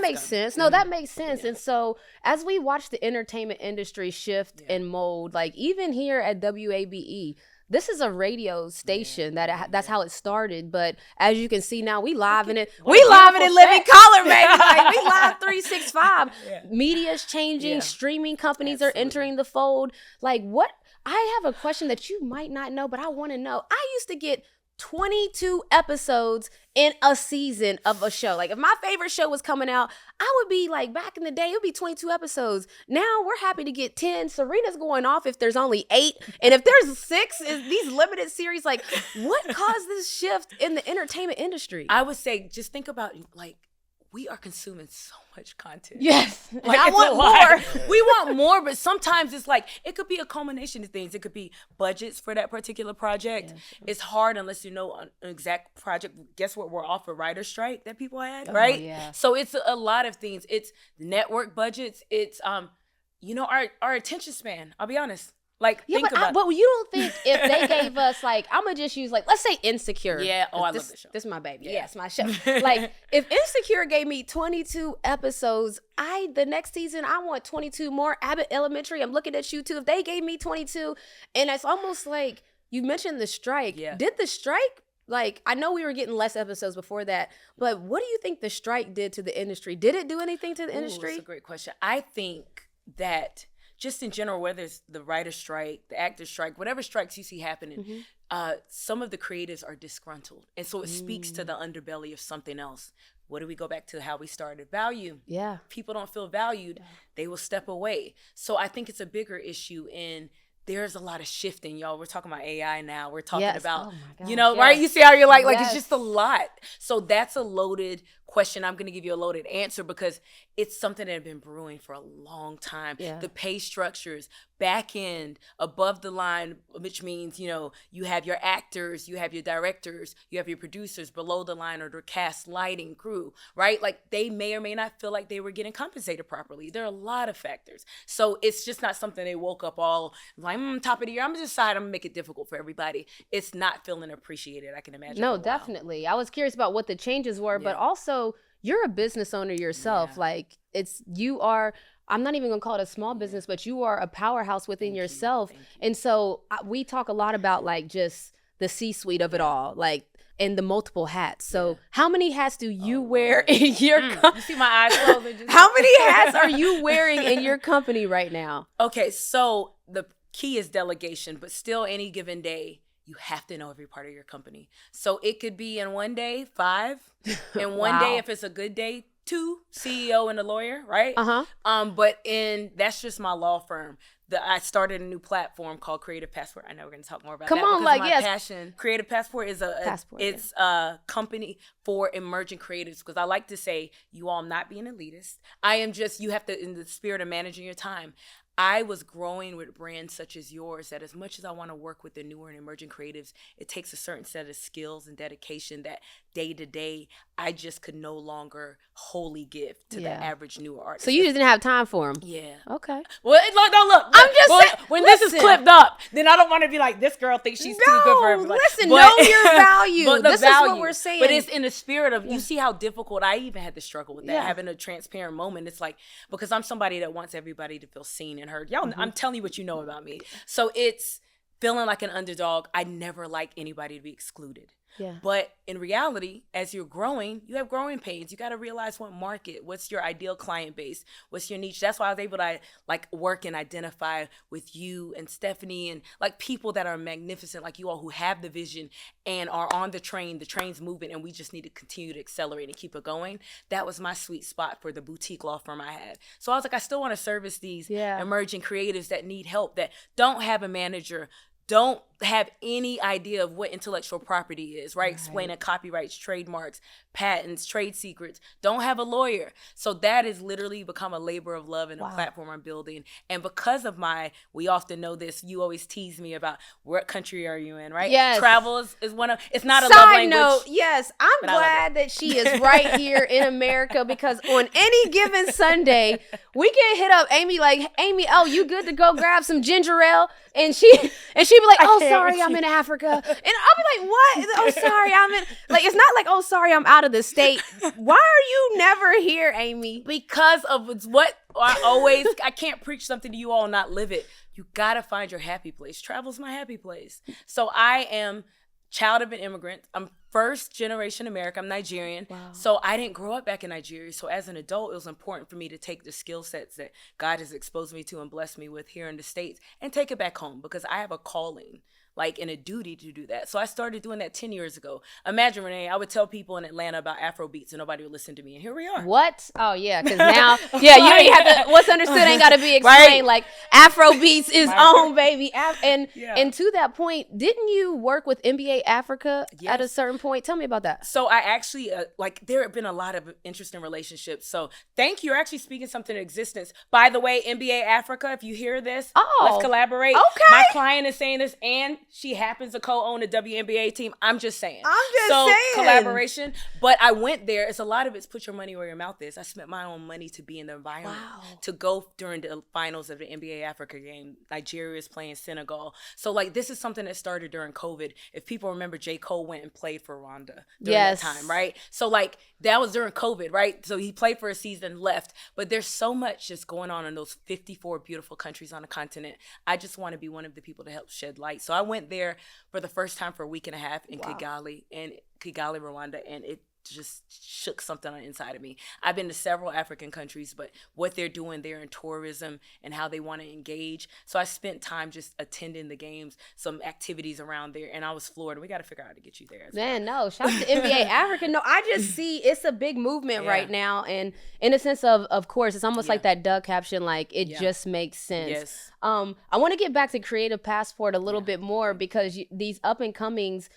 makes sense. That makes sense. And so as we watch the entertainment industry shift and mold, like even here at WABE, this is a radio station that's how it started. But as you can see now, we live in it. We live in living color, baby. Like we live 365. Media's changing. Streaming companies are entering the fold. Like what? I have a question that you might not know, but I want to know. I used to get 22 episodes in a season of a show. Like if my favorite show was coming out, I would be like, back in the day, it would be 22 episodes. Now we're happy to get 10. Serena's going off if there's only 8. And if there's 6, is these limited series. Like what caused this shift in the entertainment industry? I would say, just think about like, we are consuming so much content. Yes. Like, I want more. We want more, but sometimes it's like, it could be a culmination of things. It could be budgets for that particular project. Yeah, sure. It's hard unless you know an exact project. Guess what? We're off a writer's strike that people had, right? Yeah. So it's a lot of things. It's network budgets. It's, our attention span. I'll be honest. Like, think about it. But you don't think if they gave us, like, I'm going to just use, like, let's say Insecure. Yeah. Oh, I love this show. This is my baby. Yeah, it's my show. Like, if Insecure gave me 22 episodes, the next season, I want 22 more. Abbott Elementary, I'm looking at you, too. If they gave me 22, and it's almost like, you mentioned the strike. Yeah. Did the strike, like, I know we were getting less episodes before that, but what do you think the strike did to the industry? Did it do anything to the industry? That's a great question. I think that just in general, whether it's the writer's strike, the actor's strike, whatever strikes you see happening, some of the creatives are disgruntled. And so it speaks to the underbelly of something else. What do we go back to how we started? Value. Yeah. People don't feel valued. They will step away. So I think it's a bigger issue in there's a lot of shifting, y'all. We're talking about AI now. We're talking about, right? You see how you're like it's just a lot. So that's a loaded question. I'm going to give you a loaded answer because it's something that had been brewing for a long time. Yeah. The pay structures, back end, above the line, which means, you have your actors, you have your directors, you have your producers, below the line or the cast, lighting, crew, right? Like they may or may not feel like they were getting compensated properly. There are a lot of factors. So it's just not something they woke up all like, top of the year, I'm just decide I'm gonna make it difficult for everybody. It's not feeling appreciated, I can imagine. No, definitely. I was curious about what the changes were, but also you're a business owner yourself. Yeah. Like I'm not even gonna call it a small business, but you are a powerhouse within yourself. And so we talk a lot about like just the C-suite of it all, like, and the multiple hats. So how many hats do you wear in your company? You see my eyes closing? How many hats are you wearing in your company right now? Okay, so the key is delegation, but still any given day, you have to know every part of your company. So it could be in one day, 5. In one day, if it's a good day, 2, CEO and a lawyer, right? But that's just my law firm. I started a new platform called Creative Passport. I know we're going to talk more about that. Come on, like, yes. Passion. Creative Passport is a company for emerging creatives, because I like to say, you all not being elitist. I am just, you have to, in the spirit of managing your time, I was growing with brands such as yours that as much as I want to work with the newer and emerging creatives, it takes a certain set of skills and dedication that day to day, I just could no longer wholly give to the average newer artist. So you just didn't have time for them? Yeah. Okay. Well, look. I'm just saying, when this is clipped up, then I don't want to be like, this girl thinks she's too good for everybody. Listen, know your value. This is what we're saying. But it's in the spirit of, you see how difficult, I even had to struggle with that, having a transparent moment. It's like, because I'm somebody that wants everybody to feel seen and heard. Y'all, I'm telling you what you know about me. So it's feeling like an underdog. I never like anybody to be excluded. Yeah. But in reality, as you're growing, you have growing pains. You got to realize what market, what's your ideal client base, what's your niche. That's why I was able to like work and identify with you and Stephanie and like people that are magnificent, like you all who have the vision and are on the train. The train's moving, and we just need to continue to accelerate and keep it going. That was my sweet spot for the boutique law firm I had. So I was like, I still want to service these emerging creatives that need help, that don't have a manager, don't have any idea of what intellectual property is, right? Explaining copyrights, trademarks, patents, trade secrets, don't have a lawyer. So that has literally become a labor of love and a platform I'm building. And because of we often know this, you always tease me about what country are you in, right? Yes. Travel is one of, it's not a love language. Side note, yes, I'm glad that she is right here in America, because on any given Sunday, we can hit up Amy like, Amy, oh, you good to go grab some ginger ale? And she'd be like, oh, sorry, I'm in Africa. And I'll be like, what? Oh, sorry, I'm in. Like, it's not like, oh, sorry, I'm out of the state. Why are you never here, Amy? Because of what I can't preach something to you all and not live it. You got to find your happy place. Travel's my happy place. So I am child of an immigrant. I'm first generation American. I'm Nigerian. Wow. So I didn't grow up back in Nigeria. So as an adult, it was important for me to take the skill sets that God has exposed me to and blessed me with here in the States and take it back home, because I have a calling, like, and a duty to do that. So I started doing that 10 years ago. Imagine, Renee, I would tell people in Atlanta about Afro beats and nobody would listen to me. And here we are. What? Oh, yeah. Because now, you ain't have to, what's understood ain't got to be explained. Like, Afro beats is on, baby. And to that point, didn't you work with NBA Africa at a certain point? Tell me about that. So I actually, there have been a lot of interesting relationships. So thank you. You're actually speaking something to existence. By the way, NBA Africa, if you hear this, let's collaborate. Okay. My client is saying this, and she happens to co-own a WNBA team. I'm just saying. So collaboration. But I went there. It's a lot of it's put your money where your mouth is. I spent my own money to be in the environment, to go during the finals of the NBA Africa game. Nigeria is playing Senegal. So like, this is something that started during COVID. If people remember, J. Cole went and played for Rwanda during that time, right? So like, that was during COVID, right? So he played for a season, left. But there's so much just going on in those 54 beautiful countries on the continent. I just want to be one of the people to help shed light. So I went there for the first time for a week and a half in Kigali, Rwanda, and it just shook something on the inside of me. I've been to several African countries, but what they're doing there in tourism and how they want to engage. So I spent time just attending the games, some activities around there, and I was floored. We got to figure out how to get you there. Man, no, shout out to NBA Africa. No, I just see it's a big movement right now. And in a sense of course, it's almost like that Doug caption, like it just makes sense. Yes. I want to get back to Creative Passport a little bit more, because these up and comings,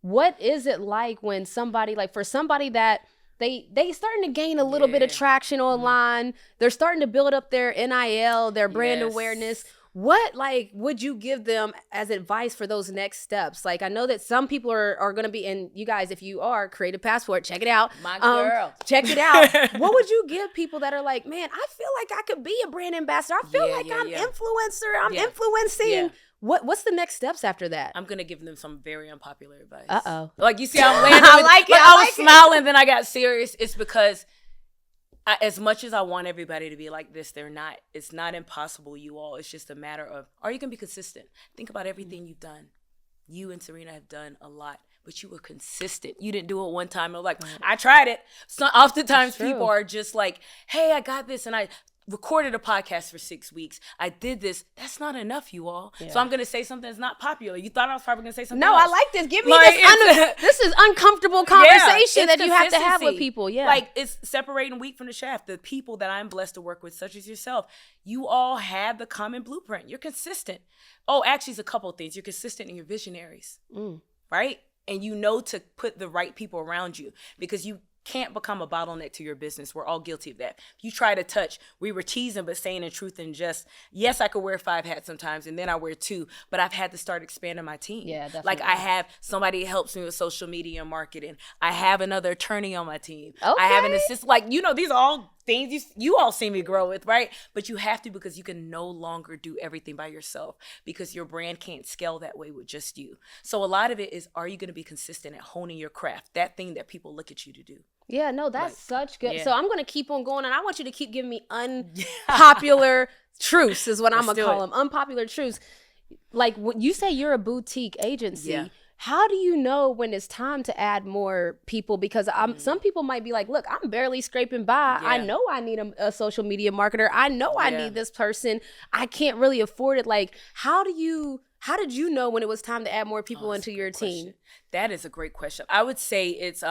what is it like when somebody, like for somebody that they starting to gain a little bit of traction online, they're starting to build up their NIL, their brand awareness. What like would you give them as advice for those next steps? Like, I know that some people are going to be, and you guys, if you are Creative Passport, check it out. My girl. Check it out. What would you give people that are like, man, I feel like I could be a brand ambassador. I feel like I'm influencer. I'm influencing. Yeah. What's the next steps after that? I'm going to give them some very unpopular advice. Uh-oh. Like, you see how I'm landing I like it. I was smiling, then I got serious. It's because as much as I want everybody to be like this, they're not. It's not impossible, you all. It's just a matter of, are you going to be consistent? Think about everything you've done. You and Sirena have done a lot, but you were consistent. You didn't do it one time. It was like, I tried it. So oftentimes people are just like, hey, I got this, and I recorded a podcast for 6 weeks. I did this. That's not enough, you all. Yeah. So I'm going to say something that's not popular. You thought I was probably going to say something else. I like this. Give me this is uncomfortable conversation that you have to have with people. Yeah. Like, it's separating wheat from the chaff. The people that I'm blessed to work with, such as yourself, you all have the common blueprint. You're consistent. Oh, actually, it's a couple of things. You're consistent and you're visionaries, right? And you know to put the right people around you, because you can't become a bottleneck to your business. We're all guilty of that. You try to touch, we were teasing, but saying in truth and just, yes, I could wear 5 hats sometimes, and then I wear 2, but I've had to start expanding my team. Yeah, definitely. Like I have somebody that helps me with social media and marketing. I have another attorney on my team. Okay. I have an assistant. Like, you know, these are all things you all see me grow with, right? But you have to, because you can no longer do everything by yourself, because your brand can't scale that way with just you. So a lot of it is, are you going to be consistent at honing your craft, that thing that people look at you to do? Yeah, no, that's such good. yeah. So I'm going to keep on going, and I want you to keep giving me unpopular truths is what I'm going to call them. Unpopular truths. Like, when you say you're a boutique agency, how do you know when it's time to add more people? Because some people might be like, look, I'm barely scraping by. I know I need a social media marketer. I know I need this person. I can't really afford it. Like, how did you know when it was time to add more people into your team? That is a great question. I would say it's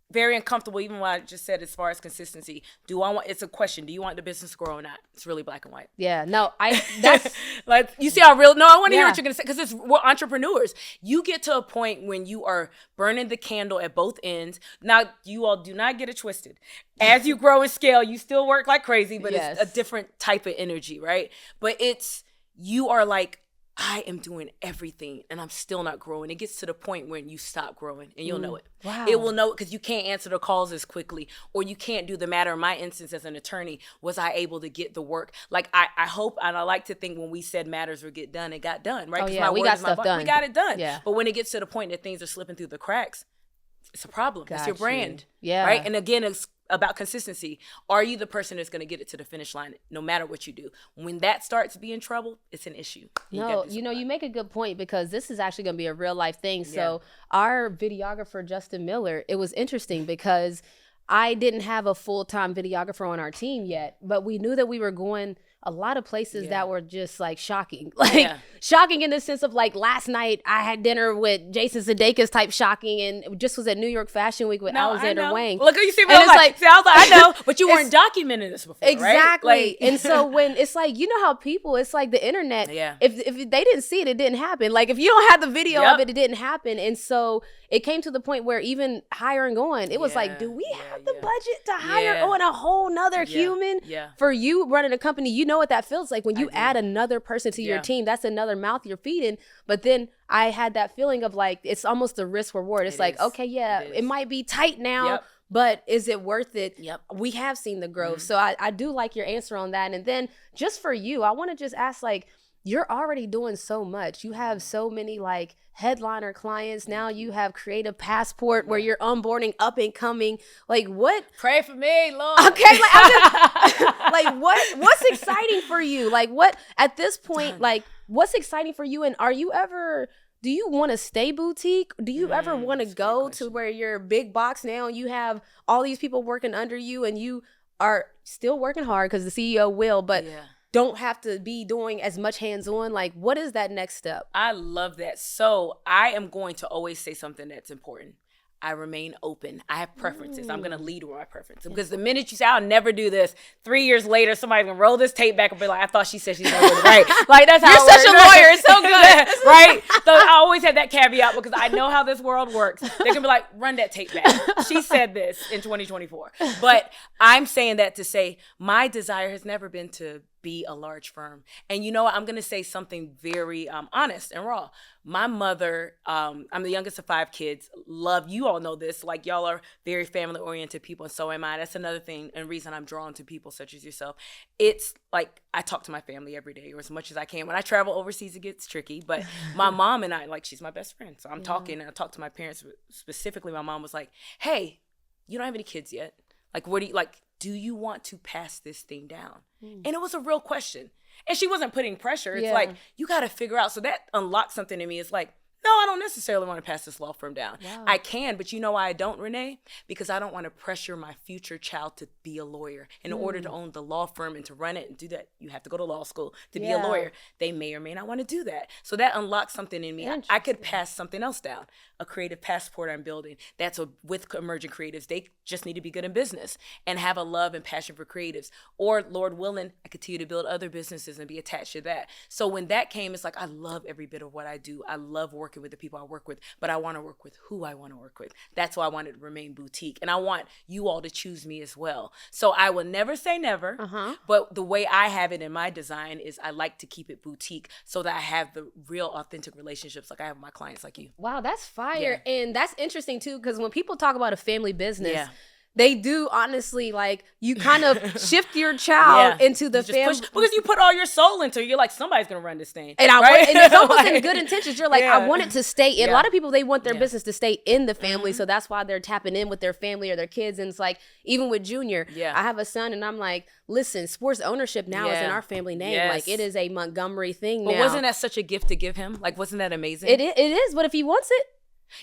very uncomfortable, even what I just said as far as consistency. It's a question. Do you want the business to grow or not? It's really black and white. Yeah, no, that's like, you see how real, no, I want to hear what you're going to say, because we're entrepreneurs. You get to a point when you are burning the candle at both ends. Now, you all do not get it twisted. As you grow and scale, you still work like crazy, but it's a different type of energy, right? But you are like, I am doing everything and I'm still not growing. It gets to the point when you stop growing and you'll know it. Wow. It will know it because you can't answer the calls as quickly, or you can't do the matter. In my instance as an attorney, was I able to get the work? Like I hope, and I like to think when we said matters would get done, it got done, right? Oh yeah, we got stuff done. We got it done. Yeah. But when it gets to the point that things are slipping through the cracks, it's a problem. It's your brand. Yeah. Right? And again, it's about consistency. Are you the person that's going to get it to the finish line no matter what you do? When that starts being trouble, it's an issue. You make a good point, because this is actually going to be a real life thing. So our videographer, Justin Miller, it was interesting because I didn't have a full-time videographer on our team yet, but we knew that we were going a lot of places that were just like shocking. Shocking in the sense of like last night I had dinner with Jason Sudeikis type shocking, and just was at New York Fashion Week with Alexander Wang. Look, you see me, and I was like, I know, but you weren't documenting this before, exactly. Right? Like, and so when it's like, you know how people, it's like the internet, if they didn't see it, it didn't happen. Like if you don't have the video of it, it didn't happen. And so it came to the point where even hiring on, it was like, do we have the budget to hire on a whole nother human? For you running a company, you know what that feels like when you add another person to your team. That's another mouth you're feeding. But then I had that feeling of like, it's almost the risk reward. It's like, okay, it might be tight now, but is it worth it? We have seen the growth. So I do like your answer on that. And then just for you, I want to just ask, like, you're already doing so much. You have so many like headliner clients. Now you have Creative Passport where you're onboarding up and coming. Like what? Pray for me, Lord. Okay, like, I'm just, like what's exciting for you? Like what at this point, like what's exciting for you? And do you want to stay boutique? Do you ever want to go to where you're big box now and you have all these people working under you and you are still working hard because the CEO will, but don't have to be doing as much hands-on? Like, what is that next step? I love that. So I am going to always say something that's important. I remain open. I have preferences. I'm going to lead with my preferences. Because the minute you say, I'll never do this, 3 years later, somebody's going to roll this tape back and be like, I thought she said she's going to do it right. Like, that's how You're such a lawyer. It's so good. Right? So I always have that caveat because I know how this world works. They're going to be like, run that tape back. She said this in 2024. But I'm saying that to say my desire has never been to be a large firm. And you know what? I'm going to say something very honest and raw. My mother, I'm the youngest of 5 kids, you all know this, like y'all are very family oriented people, and so am I. That's another thing and reason I'm drawn to people such as yourself. It's like I talk to my family every day, or as much as I can. When I travel overseas, it gets tricky, but my mom and I, like, she's my best friend. So I'm talking, and I talk to my parents, specifically my mom was like, hey, you don't have any kids yet. Like, do you want to pass this thing down? And it was a real question. And she wasn't putting pressure. It's like, you got to figure out. So that unlocked something in me. It's like, no, I don't necessarily want to pass this law firm down. Wow. I can, but you know why I don't, Renee? Because I don't want to pressure my future child to be a lawyer. In order to own the law firm and to run it and do that, you have to go to law school to be a lawyer. They may or may not want to do that. So that unlocked something in me. I could pass something else down, a creative passport I'm building. That's with emerging creatives. They just need to be good in business and have a love and passion for creatives. Or, Lord willing, I continue to build other businesses and be attached to that. So when that came, it's like, I love every bit of what I do. I love working market with the people I work with, but I want to work with who I want to work with. That's why I wanted to remain boutique. And I want you all to choose me as well. So I will never say never, but the way I have it in my design is I like to keep it boutique so that I have the real authentic relationships like I have with my clients like you. Wow, that's fire. And that's interesting too, because when people talk about a family business, Yeah. they do honestly, like, you kind of shift your child into the family. Because you put all your soul into it. You're like, somebody's going to run this thing. And right? and it's almost in good intentions. You're like, I want it to stay in. Yeah. A lot of people, they want their business to stay in the family. So that's why they're tapping in with their family or their kids. And it's like, even with Junior, I have a son and I'm like, listen, sports ownership now is in our family name. Yes. Like, it is a Montgomery thing But now. wasn't that such a gift to give him? Like, wasn't that amazing? It is, but if he wants it.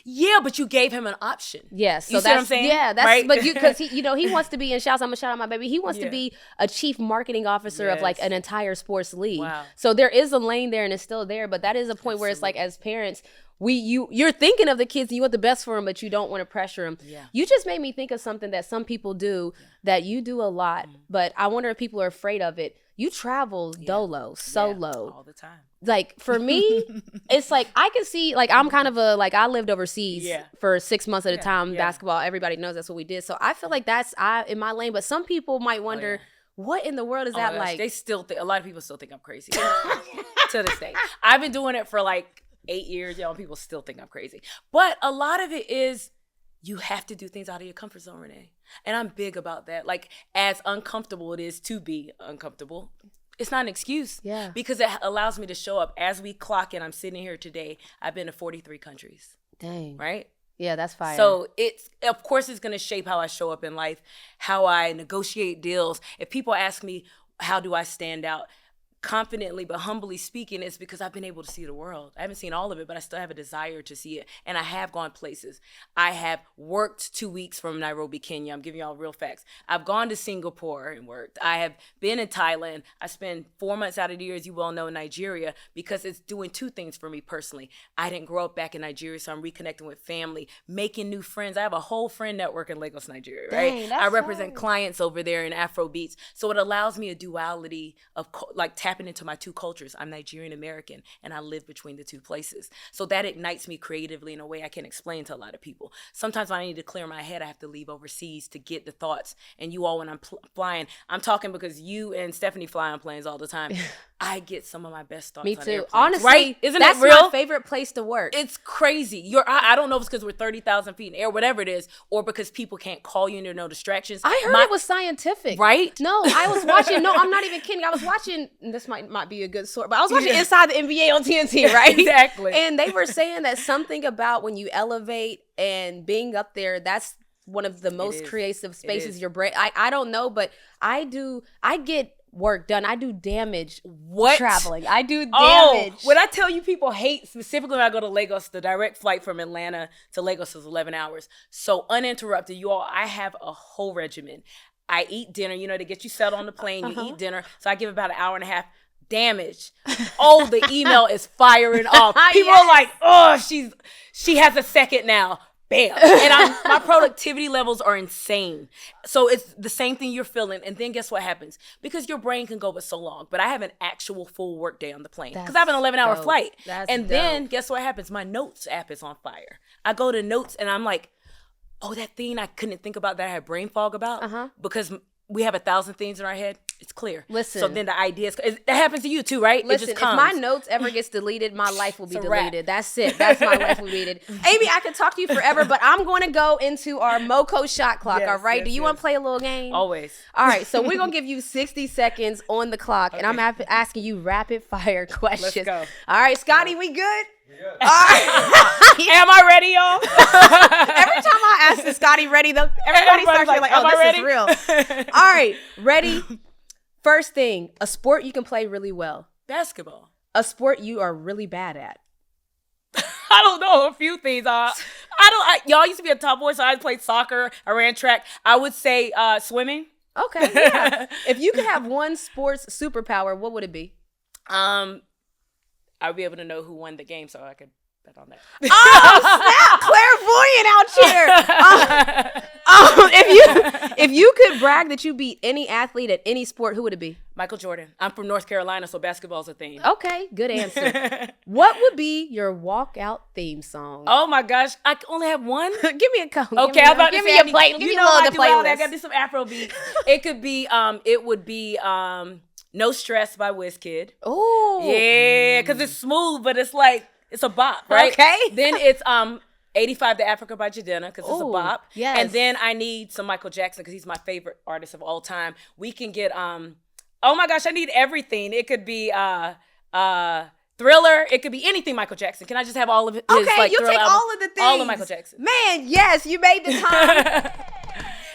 Yeah, but you gave him an option. Yes, so you see what I'm saying? Yeah, that's right? but because he wants to be in shouts. I'm gonna shout out my baby. He wants to be a chief marketing officer of like an entire sports league. Wow. So there is a lane there, and it's still there. But that is a point where it's like, as parents, you're thinking of the kids, and you want the best for them, but you don't want to pressure them. Yeah. You just made me think of something that some people do that you do a lot, but I wonder if people are afraid of it. You travel dolo, solo. All the time. Like, for me, it's like, I can see, like, I'm kind of I lived overseas for 6 months at a time, basketball. Everybody knows that's what we did. So I feel like that's in my lane. But some people might wonder, what in the world is that like? They still think, a lot of people still think I'm crazy to this day. I've been doing it for like 8 years, y'all. People still think I'm crazy. But a lot of it is, you have to do things out of your comfort zone, Renee. And I'm big about that. Like, as uncomfortable it is to be uncomfortable, it's not an excuse. Yeah. Because it allows me to show up. As we clock in, I'm sitting here today, I've been to 43 countries. Dang. Right? Yeah, that's fire. So of course it's going to shape how I show up in life, how I negotiate deals. If people ask me, how do I stand out? Confidently but humbly speaking, it's because I've been able to see the world. I haven't seen all of it, but I still have a desire to see it. And I have gone places. I have worked 2 weeks from Nairobi, Kenya. I'm giving y'all real facts. I've gone to Singapore and worked. I have been in Thailand. I spent 4 months out of the year, as you well know, in Nigeria, because it's doing two things for me personally. I didn't grow up back in Nigeria, so I'm reconnecting with family, making new friends. I have a whole friend network in Lagos, Nigeria, right? Dang, I represent clients over there in Afro beats. So it allows me a duality of like tapping into my two cultures. I'm Nigerian American and I live between the two places. So that ignites me creatively in a way I can't explain to a lot of people. Sometimes when I need to clear my head, I have to leave overseas to get the thoughts. And you all, when I'm flying, I'm talking because you and Stephanie fly on planes all the time. I get some of my best thoughts. Me on too. airplanes, Honestly, right? Isn't that's it real? my favorite place to work. It's crazy. I don't know if it's because we're 30,000 feet in air, whatever it is, or because people can't call you and there are no distractions. I heard it was scientific. Right? No, I was watching. No, I'm not even kidding. I was watching. This might be a good sort, but I was watching Inside the NBA on TNT, right? Exactly. And they were saying that something about when you elevate and being up there, that's one of the most creative spaces your brain. I don't know, but I get work done. I do damage traveling. I do damage. When I tell you people hate, specifically when I go to Lagos, the direct flight from Atlanta to Lagos is 11 hours. So uninterrupted, you all, I have a whole regimen. I eat dinner, they get you settled on the plane, you eat dinner. So I give about an hour and a half. Damage. Oh, the email is firing off. People are like, oh, she has a second now. Bam. And my productivity levels are insane. So it's the same thing you're feeling. And then guess what happens? Because your brain can go but so long. But I have an actual full work day on the plane. Because I have an 11-hour flight. Then guess what happens? My notes app is on fire. I go to notes and I'm like, oh, that thing I couldn't think about that I had brain fog about. Because we have 1,000 things in our head. It's clear. Listen. So then the ideas, that happens to you too, right? Listen, it just comes. If my notes ever gets deleted, my life will be deleted. That's it. That's my life will be deleted. Amy, I could talk to you forever, but I'm going to go into our Moco shot clock, all right? Do you want to play a little game? Always. All right, so we're going to give you 60 seconds on the clock, and I'm asking you rapid fire questions. Let's go. All right, Scotty, we good? Yeah. All right. Am I ready, y'all? Every time I ask is Scotty ready, though, everybody starts like, oh, this is real. All right, ready? First thing, a sport you can play really well. Basketball. A sport you are really bad at. I don't know, a few things. Y'all used to be a top boy, so I played soccer, I ran track. I would say swimming. Okay, yeah. If you could have one sports superpower, what would it be? I would be able to know who won the game, so I could bet on that. Oh, snap! Clairvoyant out here. If you could brag that you beat any athlete at any sport, who would it be? Michael Jordan. I'm from North Carolina, so basketball's a theme. Okay, good answer. What would be your walkout theme song? Oh my gosh, I only have one. Give me a couple. Okay, I'm about to give say, me a play. Give me a little of the playlist. I got this some Afro beat. It could be, it would be No Stress by Wizkid. Oh. Yeah, because it's smooth, but it's like, it's a bop, right? Okay. Then it's 85 to Africa by Jadena, because it's a Ooh, bop. yes. And then I need some Michael Jackson, because he's my favorite artist of all time. We can get, oh my gosh, I need everything. It could be Thriller. It could be anything Michael Jackson. Can I just have all of it? Okay, you take all of the things. All of Michael Jackson. Man, yes, you made the time.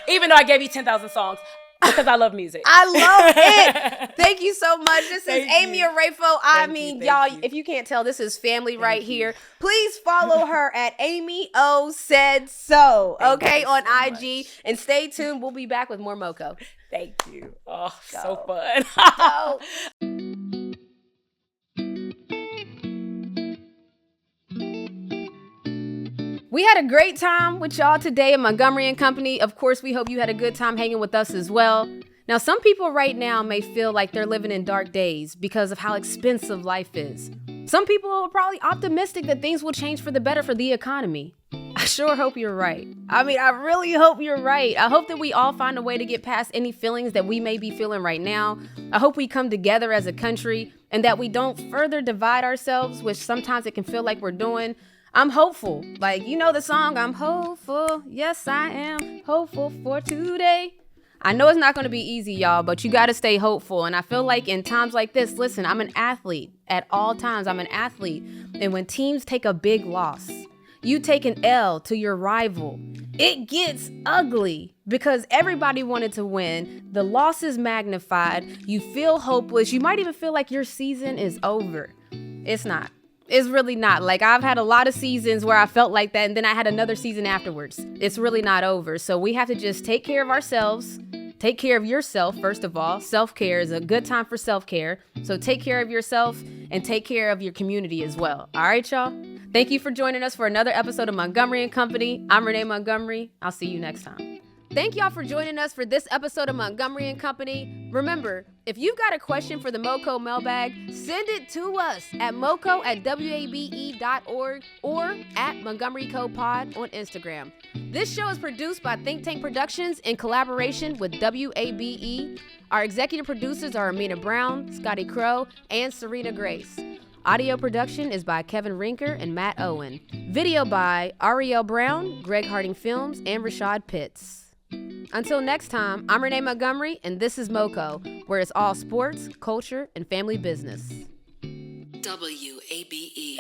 Even though I gave you 10,000 songs, because I love music. I love it. Thank you so much. This is Thank Amy you. Oraefo. Thank you. Y'all, if you can't tell, this is family right here. Please follow her at Amy O Said So, okay, on IG. And stay tuned. We'll be back with more Moco. Thank you. Oh, so fun. Go. We had a great time with y'all today at Montgomery and Company. Of course, we hope you had a good time hanging with us as well. Now, some people right now may feel like they're living in dark days because of how expensive life is. Some people are probably optimistic that things will change for the better for the economy. I sure hope you're right. I really hope you're right. I hope that we all find a way to get past any feelings that we may be feeling right now. I hope we come together as a country and that we don't further divide ourselves, which sometimes it can feel like we're doing. I'm hopeful. Like, you know the song, I'm hopeful. Yes, I am hopeful for today. I know it's not going to be easy, y'all, but you got to stay hopeful. And I feel like in times like this, listen, I'm an athlete. At all times, I'm an athlete. And when teams take a big loss, you take an L to your rival, it gets ugly because everybody wanted to win. The loss is magnified. You feel hopeless. You might even feel like your season is over. It's not. It's really not. Like, I've had a lot of seasons where I felt like that, and then I had another season afterwards. It's really not over. So we have to just take care of ourselves. Take care of yourself, first of all. Self-care is a good time for self-care. So take care of yourself and take care of your community as well. All right, y'all? Thank you for joining us for another episode of Montgomery and Company. I'm Renee Montgomery. I'll see you next time. Thank y'all for joining us for this episode of Montgomery and Company. Remember, if you've got a question for the Moco mailbag, send it to us at moco@wabe.org or at Montgomery Co Pod on Instagram. This show is produced by Think Tank Productions in collaboration with WABE. Our executive producers are Amena Brown, Scotty Crowe, and Sirena Grace. Audio production is by Kevin Rinker and Matt Owen. Video by Ariel Brown, Greg Harding Films, and Ryshad Pitts. Until next time, I'm Renee Montgomery, and this is Moco, where it's all sports, culture, and family business. WABE.